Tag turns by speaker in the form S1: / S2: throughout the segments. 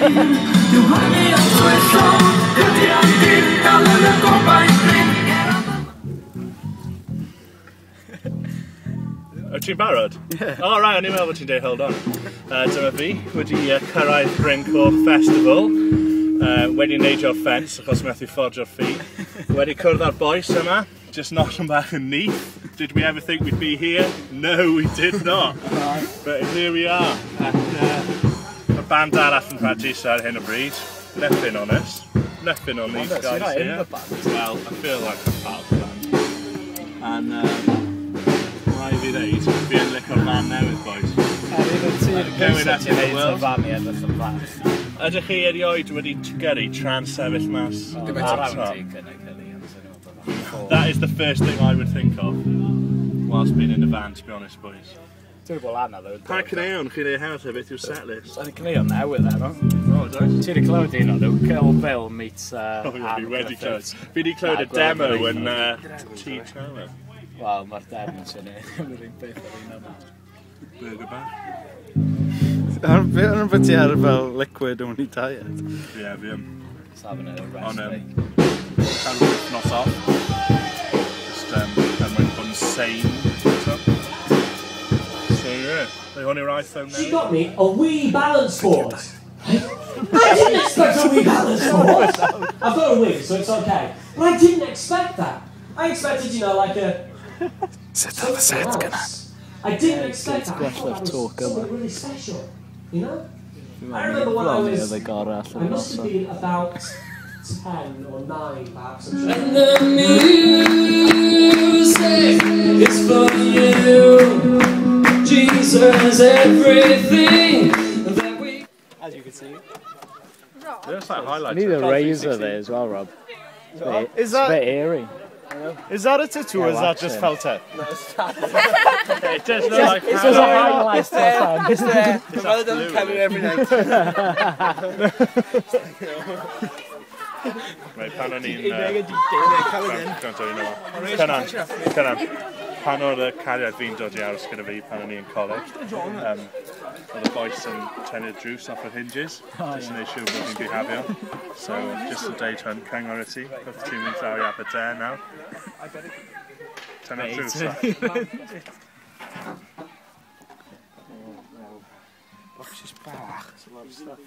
S1: Wyt ti'n barod?
S2: Ie.
S1: O, rai, o'n i'n meddwl bod ti'n dweud hold on. Dyma fi, wedi cyrraedd Bryncoch Festival. Wedi neidio'r ffens, achos methu ffordio'r ffit. Wedi cwrdd â'r boes yma, just noson bach yn neath. Did we ever think we'd be here? No, we did not. But here we are. Y band arall yn practice ar hyn o bryd. Nothing on us. Nothing on these guys
S2: not
S1: here.
S2: in the band.
S1: Well, I feel like I'm part of the band. And rhaid fi ddeud, fi yn licio'r fan newydd, boys. Going up in the world. Ydych chi erioed wedi gyrru trans sefyll mas? That is the first thing I would think of whilst being in the van, to be honest, boys.
S2: Ti'n bod lan though.
S1: Pa cyneuon chi'n ei hawdd beth yw'r setlist?
S2: Sa'n cyneuon newydd no?
S1: Oh, does?
S2: Ti wedi clywed un o'n nhw, Gŵyl Bill meets
S1: fi wedi clywed. Fi wedi clywed y demo yn T Tower.
S2: Wel, mae'r demo yn syni. Mae'n un beth ar un yma.
S1: Burger bar.
S3: Yn beth ti ar fel liquid only diet?
S1: Ie, fi yn.
S2: Safon yn y rest fi.
S1: Cael rwyth nos off. Just, mae'n bod yn sane. So, yeah. They want your iPhone now.
S4: She got me a Wii balance board. I didn't expect a Wii balance board. I've got a Wii, so it's okay. But I didn't expect that. I expected, you know, like a... something else. I didn't expect that. I thought that was something really special. You know? I remember when I was... I must have been about 10 or 9, perhaps.
S5: And the music is for you. Jesus, everything that we...
S2: As you can see.
S1: Looks like highlights.
S3: You need a razor there as well, Rob.
S2: Is that...
S3: It's a bit eerie.
S2: Is that a tattoo or is that just felt it?
S1: It does look like
S2: It's just a highlight.
S6: It's there. My mother doesn't come here every night.
S1: Mae pan o'n i'n... Cynan. Pan o'r cariad fi'n dod i aros gyda fi pan o'n i'n coleg, oedd y boes yn tynnu'r drws off yr hinges, just yn ei siŵr bod fi'n bihafio. So, just to deud hwn, cyngor y ti, oedd ti'n mynd draw i Aberdare nawr. Tynnu'r drws off.
S2: She's bach. It's a lot of stuff.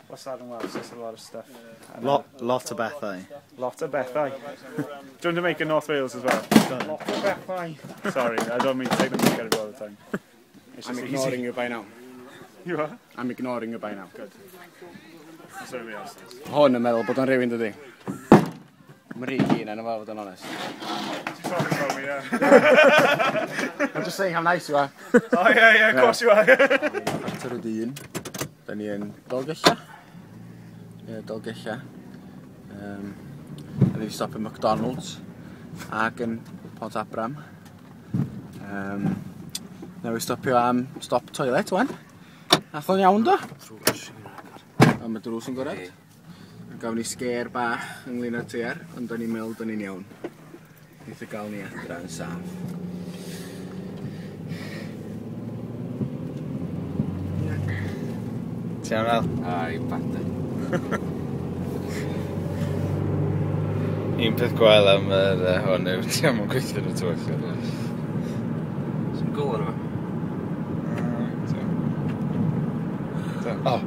S2: What's that in Welsh? It's a lot of stuff.
S3: Lot of bethau.
S2: Lot of bethau. Do you want to make a North Wales as well? Lot of bethau. Sorry, I don't mean to take the mic out of it all the time.
S6: I'm ignoring you by now.
S2: You are?
S6: I'm ignoring you by now.
S2: Good. That's what everybody else does.
S6: Hwn yn meddwl bod o'n rhywun dydi. Mae'n rhy gyn yn yma, fod yn honest.
S2: She's talking about me, yeah.
S6: I'm just saying how nice you are.
S2: Oh yeah, of course you are.
S6: Actor y dyn. Da ni yn Dolgella. Ie, Dolgella. Da ni wedi stop yn McDonald's ac yn Pont Abram. Newydd stopio am stop toilet, wan. Nath o'n iawn do? A mae drws yn gored. Gafon ni sger bach ynglyn â'r tuer, ond da ni'n meddwl da ni'n iawn. Neith o gael ni adra yn saff.
S3: Ti'n fel?
S6: Ai, bata.
S3: Un peth gwael am hwn yw ti am yn gweithio yn y twll.
S6: Sy'n gwl yma.
S3: Oh.